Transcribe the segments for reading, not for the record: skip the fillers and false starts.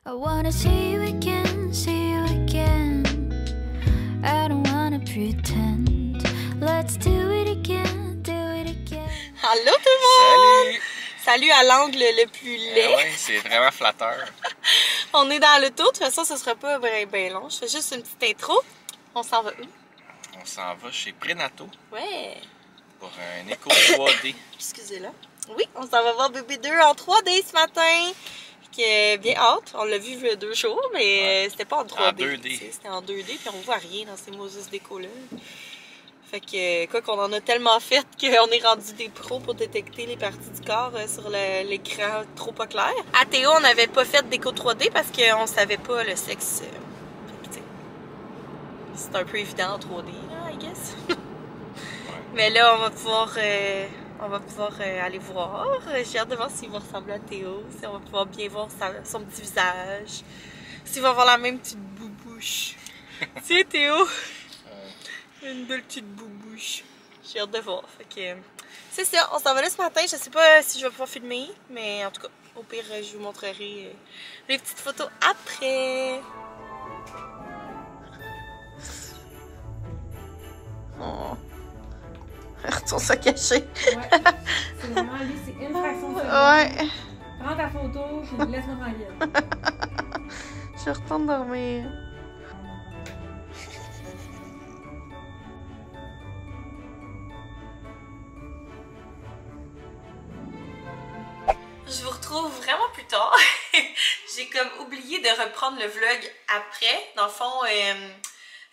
I wanna see you again, see you again. I don't wanna pretend. Let's do it again, do it again. Allô tout le monde! Salut! Salut à l'angle le plus laid. Oui, c'est vraiment flatteur. On est dans l'auto, de toute façon ce sera pas bien long. Je fais juste une petite intro. On s'en va où? On s'en va chez Prenato Ouais! pour un écho 3D. Excusez-là. Oui, on s'en va voir Bébé 2 en 3D ce matin. Qui est bien hâte. On l'a vu il y a 2 jours, mais c'était pas en 3D. En 2D. C'était en 2D, puis on voit rien dans ces Moses déco-là. Fait que, quoi qu'on en a tellement fait qu'on est rendu des pros pour détecter les parties du corps sur l'écran trop pas clair. À Théo, on n'avait pas fait d'écho 3D parce qu'on savait pas le sexe. C'est un peu évident en 3D, là, I guess. Mais là, on va pouvoir aller voir. J'ai hâte de voir s'il va ressembler à Théo, si on va pouvoir bien voir son petit visage, s'il va avoir la même petite boubouche. Tiens, Théo! Une belle petite boubouche. J'ai hâte de voir. Fait que c'est ça, on s'en va là ce matin. Je sais pas si je vais pouvoir filmer, mais en tout cas, au pire, je vous montrerai les petites photos après. Oh. Retourne se cacher. Ouais, c'est vraiment lui, c'est une fraction de seconde. Ouais. Prends ta photo, puis laisse-moi tranquille. Je retourne dormir. Je vous retrouve vraiment plus tard. J'ai comme oublié de reprendre le vlog après. Dans le fond,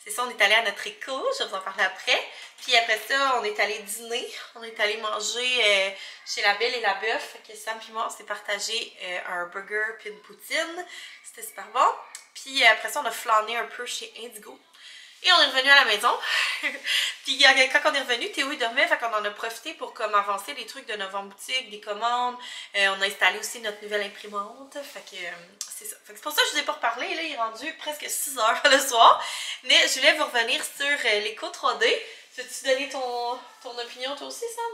c'est ça, on est allé à notre écho, je vais vous en parler après. Puis après ça, on est allé dîner. On est allé manger chez La Belle et la Bœuf. Fait que Sam et moi, on s'est partagé un burger puis une poutine. C'était super bon. Puis après ça, on a flâné un peu chez Indigo. Et on est revenu à la maison. Puis quand on est revenu, Théo il dormait, fait qu'on en a profité pour comme avancer les trucs de Novembre Boutique, des commandes. On a installé aussi notre nouvelle imprimante. Fait que c'est ça. Fait que c'est pour ça que je vous ai pas reparlé. Là, il est rendu presque 6 h le soir. Mais je voulais vous revenir sur l'écho 3D. Veux-tu donner ton opinion toi aussi, Sam?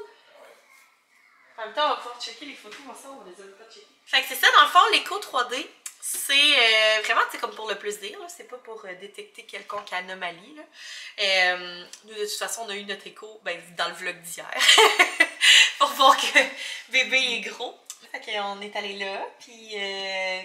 En même temps, on va pouvoir checker les photos ensemble, on les a pas checkées. Fait que c'est ça, dans le fond, l'écho 3D. C'est vraiment, c'est comme pour le plaisir, c'est pas pour détecter quelconque anomalie. Là. Nous, de toute façon, on a eu notre écho dans le vlog d'hier pour voir que bébé est gros. Fait qu'on est allé là, puis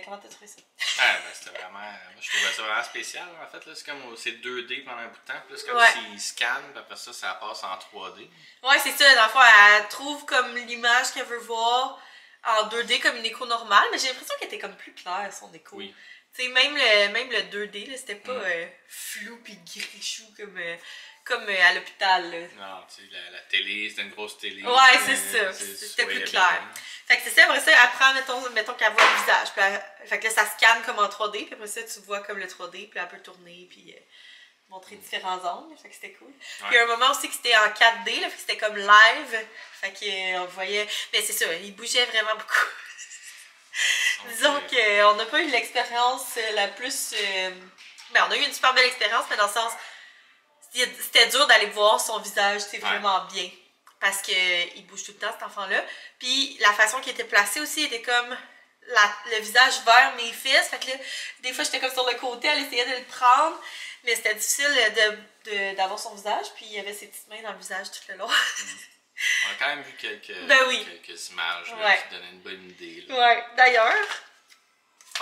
comment t'as trouvé ça? Ah, ben c'était vraiment. Moi, je trouvais ça vraiment spécial. En fait, là, c'est comme c'est 2D pendant un bout de temps. Puis là, c'est comme s'il scanne, puis après ça, ça passe en 3D. Ouais, c'est ça. Dans le fond, elle trouve comme l'image qu'elle veut voir en 2D comme une écho normale, mais j'ai l'impression qu'elle était comme plus claire son écho. Oui. Tu sais, même le 2D, c'était pas flou pis grichou comme à l'hôpital. Non, tu sais, la télé, c'était une grosse télé. Ouais, c'est ça. C'était plus clair. Fait que c'est ça, après ça, elle prend, mettons qu'elle voit le visage. Puis fait que là, ça scanne comme en 3D, puis après ça, tu vois comme le 3D, puis elle peut tourner, puis montrer différents angles. Fait que c'était cool. Ouais. Puis il y a un moment aussi que c'était en 4D, là, fait que c'était comme live. Fait qu'on voyait. Mais c'est ça, il bougeait vraiment beaucoup. Disons qu'on n'a pas eu l'expérience la plus. Ben, on a eu une super belle expérience, mais dans le sens. C'était dur d'aller voir son visage, c'est vraiment bien. Parce qu'il bouge tout le temps, cet enfant-là. Puis la façon qu'il était placé aussi était comme le visage vers mes fesses. Fait que là, des fois, j'étais comme sur le côté, elle essayait de le prendre. Mais c'était difficile d'avoir son visage. Puis il y avait ses petites mains dans le visage tout le long. On a quand même vu quelques images qui donnaient une bonne idée. Là. Ouais, d'ailleurs,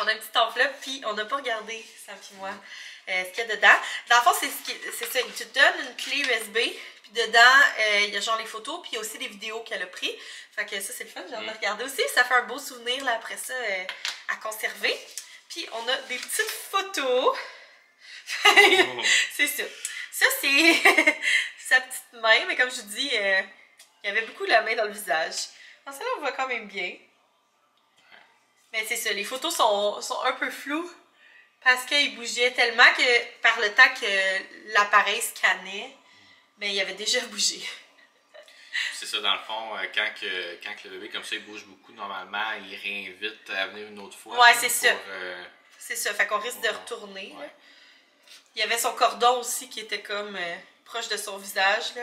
on a une petite enveloppe, puis on n'a pas regardé, Sam et moi, ce qu'il y a dedans. Dans le fond, c'est ça, tu te donnes une clé USB, puis dedans, il y a genre les photos, puis il y a aussi des vidéos qu'elle a prises. Fait que ça, c'est le fun, j'ai hâte de regarder aussi. Ça fait un beau souvenir, là, après ça, à conserver. Puis on a des petites photos. C'est ça. Ça, c'est sa petite main, mais comme je vous dis, il y avait beaucoup la main dans le visage. Dans celle-là, on voit quand même bien. Mais c'est ça, les photos sont un peu floues parce qu'il bougeait tellement que par le temps que l'appareil scannait, ben, il avait déjà bougé. C'est ça, dans le fond, quand le bébé comme ça il bouge beaucoup, normalement, il réinvite à venir une autre fois. Ouais, c'est ça. C'est ça, fait qu'on risque de retourner. Ouais. Il y avait son cordon aussi qui était comme proche de son visage. Là.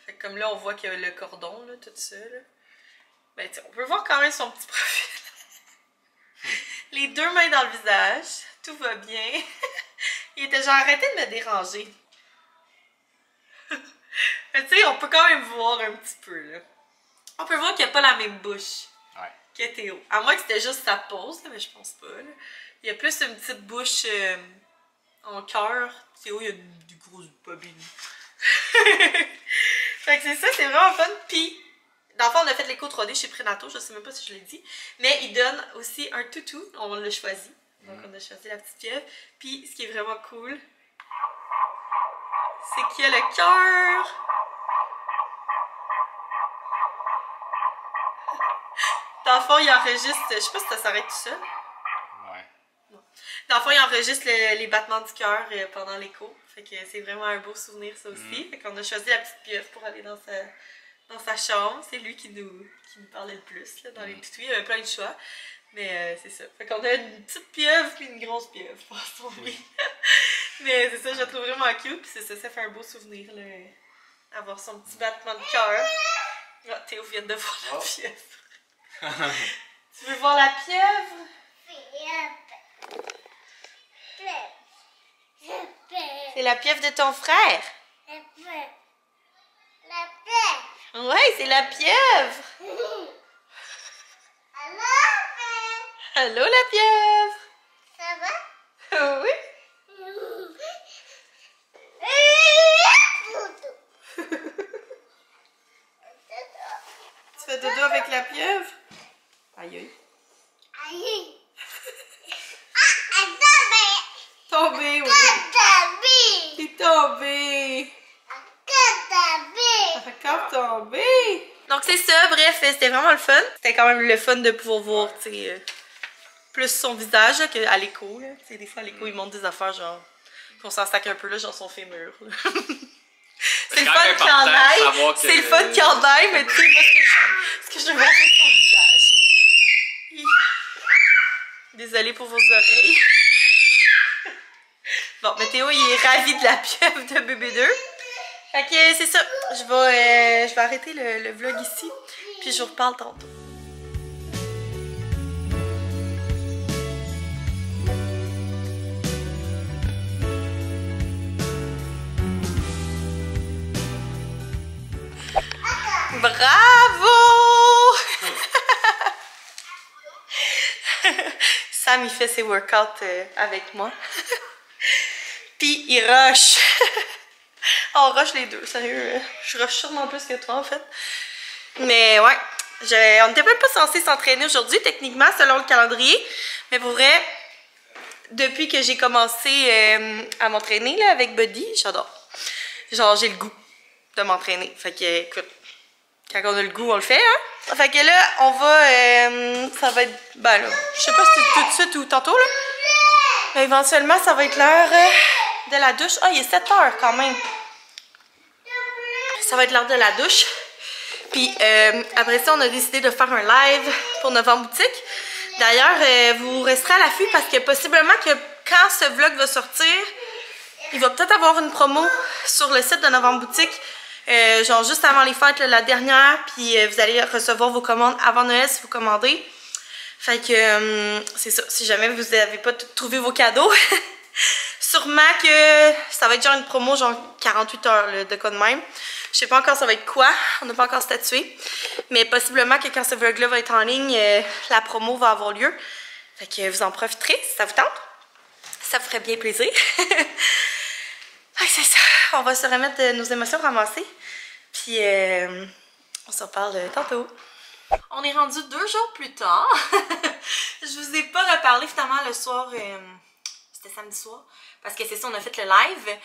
Fait que comme là, on voit qu'il y a le cordon, là, tout ça. Là. Ben, on peut voir quand même son petit profil. Les deux mains dans le visage. Tout va bien. Il était genre arrêté de me déranger. Mais tu sais, on peut quand même voir un petit peu, là. On peut voir qu'il n'y a pas la même bouche que Théo. À moins que c'était juste sa pose, mais je pense pas, là. Il y a plus une petite bouche en cœur. Théo, il y a des grosses bobines. Fait que c'est ça, c'est vraiment fun. Puis, dans le fond, on a fait l'écho 3D chez Prenato, je sais même pas si je l'ai dit. Mais il donne aussi un toutou, on l'a choisi. Donc, on a choisi la petite pieuvre. Puis, ce qui est vraiment cool, c'est qu'il y a le cœur. Dans le fond, il enregistre, je sais pas si ça s'arrête tout seul. Ouais. Non. Dans le fond, il enregistre les battements du cœur pendant l'écho. Fait que c'est vraiment un beau souvenir, ça aussi. Fait qu'on a choisi la petite pieuvre pour aller dans sa chambre. C'est lui qui nous parlait le plus, là, dans les petits. Il y avait plein de choix. Mais c'est ça. Fait qu'on a une petite pieuvre puis une grosse pieuvre pour son lit. Mais c'est ça, je la trouve vraiment cute. Puis c'est ça, ça fait un beau souvenir, là. Avoir son petit battement de cœur. Ah, Théo vient de voir la pieuvre. Tu veux voir la pieuvre? C'est la pieuvre de ton frère. Ouais, c'est la pieuvre. Allô la pieuvre. Ça va? Oui. Tu fais dodo avec la pieuvre? Aïe aïe. Aïe! Tombé, oui. T'es tombé. Encore tombé. Donc c'est ça, bref, c'était vraiment le fun. C'était quand même le fun de pouvoir voir, tu sais, plus son visage là, qu'à l'écho. Tu sais, des fois à l'écho, il montre des affaires genre, puis on s'en stack un peu là, genre son fémur. C'est le fun qu'il y en aille. C'est le fun qu'il y en aille, mais tu sais, moi, ce que je veux voir, c'est son visage. Désolée pour vos oreilles. Bon, mais Théo, il est ravi de la pieuvre de bébé 2. Fait que c'est ça. Je vais arrêter le vlog ici. Puis je vous reparle tantôt. Bravo! Sam, il fait ses workouts avec moi. Puis il rush. On rush les deux, sérieux. Je rush sûrement plus que toi en fait. Mais ouais, on n'était même pas censé s'entraîner aujourd'hui, techniquement, selon le calendrier. Mais pour vrai, depuis que j'ai commencé à m'entraîner là, avec Buddy, j'adore. Genre, j'ai le goût de m'entraîner. Fait que, écoute, quand on a le goût, on le fait, hein. Fait que là, on va, ça va être, ben là, je sais pas si c'est tout de suite ou tantôt, là. Mais éventuellement, ça va être l'heure de la douche. Ah, il est 7 h quand même. Ça va être l'heure de la douche. Puis après ça, on a décidé de faire un live pour Novembre Boutique. D'ailleurs, vous resterez à l'affût parce que possiblement que quand ce vlog va sortir, il va peut-être avoir une promo sur le site de Novembre Boutique. Genre juste avant les fêtes, là, la dernière. Puis vous allez recevoir vos commandes avant Noël si vous commandez. Fait que c'est ça. Si jamais vous n'avez pas trouvé vos cadeaux, sûrement que ça va être genre une promo genre 48 heures là, de quoi de même. Je sais pas encore ça va être quoi, on n'a pas encore statué. Mais possiblement que quand ce vlog-là va être en ligne, la promo va avoir lieu. Fait que vous en profiterez si ça vous tente. Ça vous ferait bien plaisir. C'est ça, on va se remettre de nos émotions ramassées. Puis on s'en parle tantôt. On est rendu 2 jours plus tard. Je vous ai pas reparlé finalement le soir, c'était samedi soir. Parce que c'est ça, on a fait le live,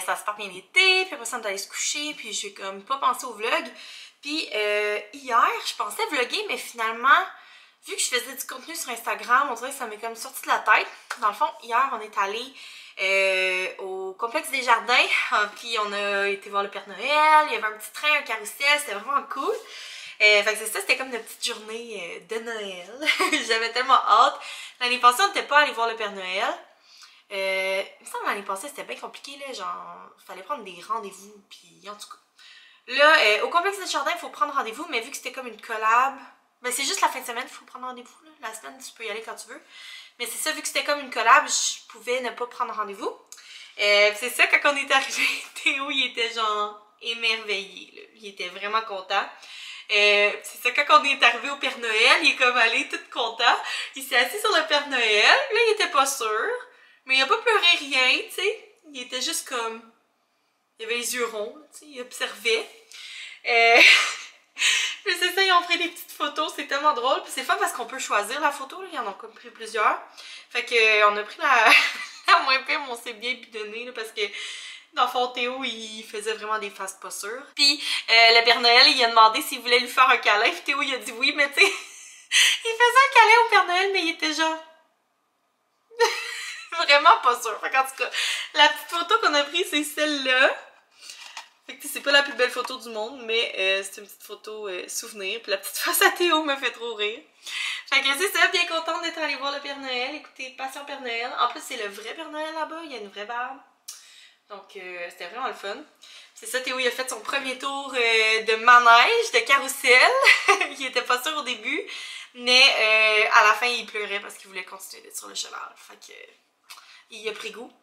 ça se part bien été, puis après ça on est allé se coucher, puis j'ai comme pas pensé au vlog. Puis hier, je pensais vlogger, mais finalement, vu que je faisais du contenu sur Instagram, on dirait que ça m'est comme sorti de la tête. Dans le fond, hier, on est allé au complexe des jardins, puis on a été voir le Père Noël, il y avait un petit train, un carrousel, c'était vraiment cool. Fait que c'est ça, c'était comme une petite journée de Noël. J'avais tellement hâte. L'année passée, on n'était pas allé voir le Père Noël. Il me semble l'année passée, c'était bien compliqué, là, genre, il fallait prendre des rendez-vous, puis en tout cas. Là, au complexe des jardins, il faut prendre rendez-vous, mais vu que c'était comme une collab, ben c'est juste la fin de semaine qu'il faut prendre rendez-vous, là. La semaine, tu peux y aller quand tu veux. Mais c'est ça, vu que c'était comme une collab, je pouvais ne pas prendre rendez-vous. C'est ça, quand on est arrivé, Théo, il était genre émerveillé, là. Il était vraiment content. C'est ça, quand on est arrivé au Père Noël, il est comme allé tout content. Il s'est assis sur le Père Noël, là il était pas sûr, mais il a pas pleuré rien, tu sais. Il était juste comme... Il avait les yeux ronds, tu sais, il observait. Puis c'est ça, ils ont pris des petites photos, c'est tellement drôle. Puis c'est fun parce qu'on peut choisir la photo, là. Ils en ont comme pris plusieurs. Fait que on a pris la moins pire, mais on s'est bien bidonné, là, parce que dans le fond, Théo, il faisait vraiment des faces pas sûres. Puis le Père Noël, il a demandé s'il voulait lui faire un câlin. Puis Théo, il a dit oui, mais tu sais, il faisait un câlin au Père Noël, mais il était genre... vraiment pas sûr. Fait qu'en tout cas, la petite photo qu'on a prise, c'est celle-là. Fait que c'est pas la plus belle photo du monde, mais c'est une petite photo souvenir. Puis la petite face à Théo me fait trop rire. Fait que c'est ça, bien contente d'être allée voir le Père Noël. Écoutez, Passion Père Noël. En plus, c'est le vrai Père Noël là-bas, il y a une vraie barbe. Donc c'était vraiment le fun. C'est ça, Théo, il a fait son premier tour de manège, de carrousel. Il était pas sûr au début, mais à la fin, il pleurait parce qu'il voulait continuer d'être sur le cheval. Fait que il a pris goût.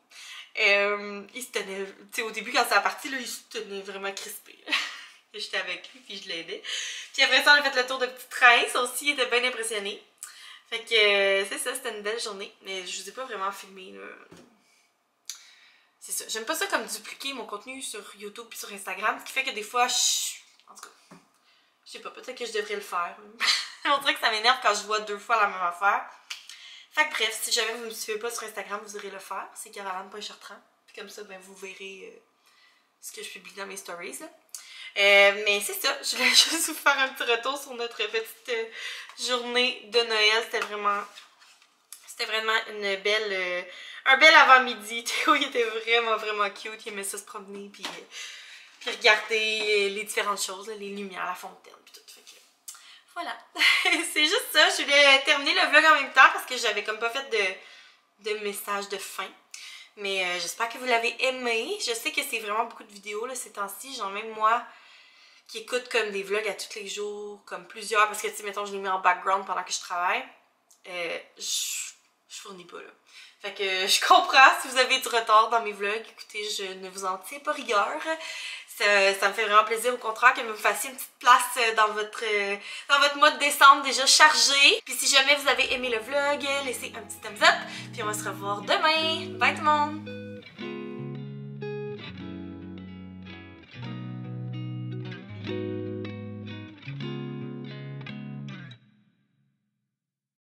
Il se tenait, tu sais, au début quand ça a parti, là, il se tenait vraiment crispé. J'étais avec lui, puis je l'aidais. Puis après ça, on a fait le tour de petit train, ça aussi, il était bien impressionné. Fait que c'est ça, c'était une belle journée, mais je vous ai pas vraiment filmé, là. C'est ça, j'aime pas ça comme dupliquer mon contenu sur YouTube puis sur Instagram, ce qui fait que des fois, en tout cas, je sais pas, peut-être que je devrais le faire. On dirait que ça m'énerve quand je vois 2 fois la même affaire. Fait que bref, si jamais vous ne me suivez pas sur Instagram, vous irez le faire. C'est Caroline.Chartrand. Puis comme ça, ben, vous verrez ce que je publie dans mes stories. Là. Mais c'est ça, je voulais juste vous faire un petit retour sur notre petite journée de Noël. C'était vraiment une belle... un bel avant-midi. Théo, il était vraiment, vraiment cute. Il aimait ça se promener, puis regarder les différentes choses, là, les lumières, la fontaine, puis tout. Fait que, voilà. C'est juste ça. Je voulais terminer le vlog en même temps parce que j'avais comme pas fait de message de fin. Mais j'espère que vous l'avez aimé. Je sais que c'est vraiment beaucoup de vidéos là, ces temps-ci. Genre même moi qui écoute comme des vlogs à tous les jours, comme plusieurs, parce que tu sais, mettons, je les mets en background pendant que je travaille. Je fournis pas là. Fait que je comprends si vous avez du retard dans mes vlogs. Écoutez, je ne vous en tiens pas rigueur. Ça me fait vraiment plaisir, au contraire, que vous me fassiez une petite place dans votre mois de décembre déjà chargé. Puis si jamais vous avez aimé le vlog, laissez un petit thumbs up. Puis on va se revoir demain. Bye tout le monde!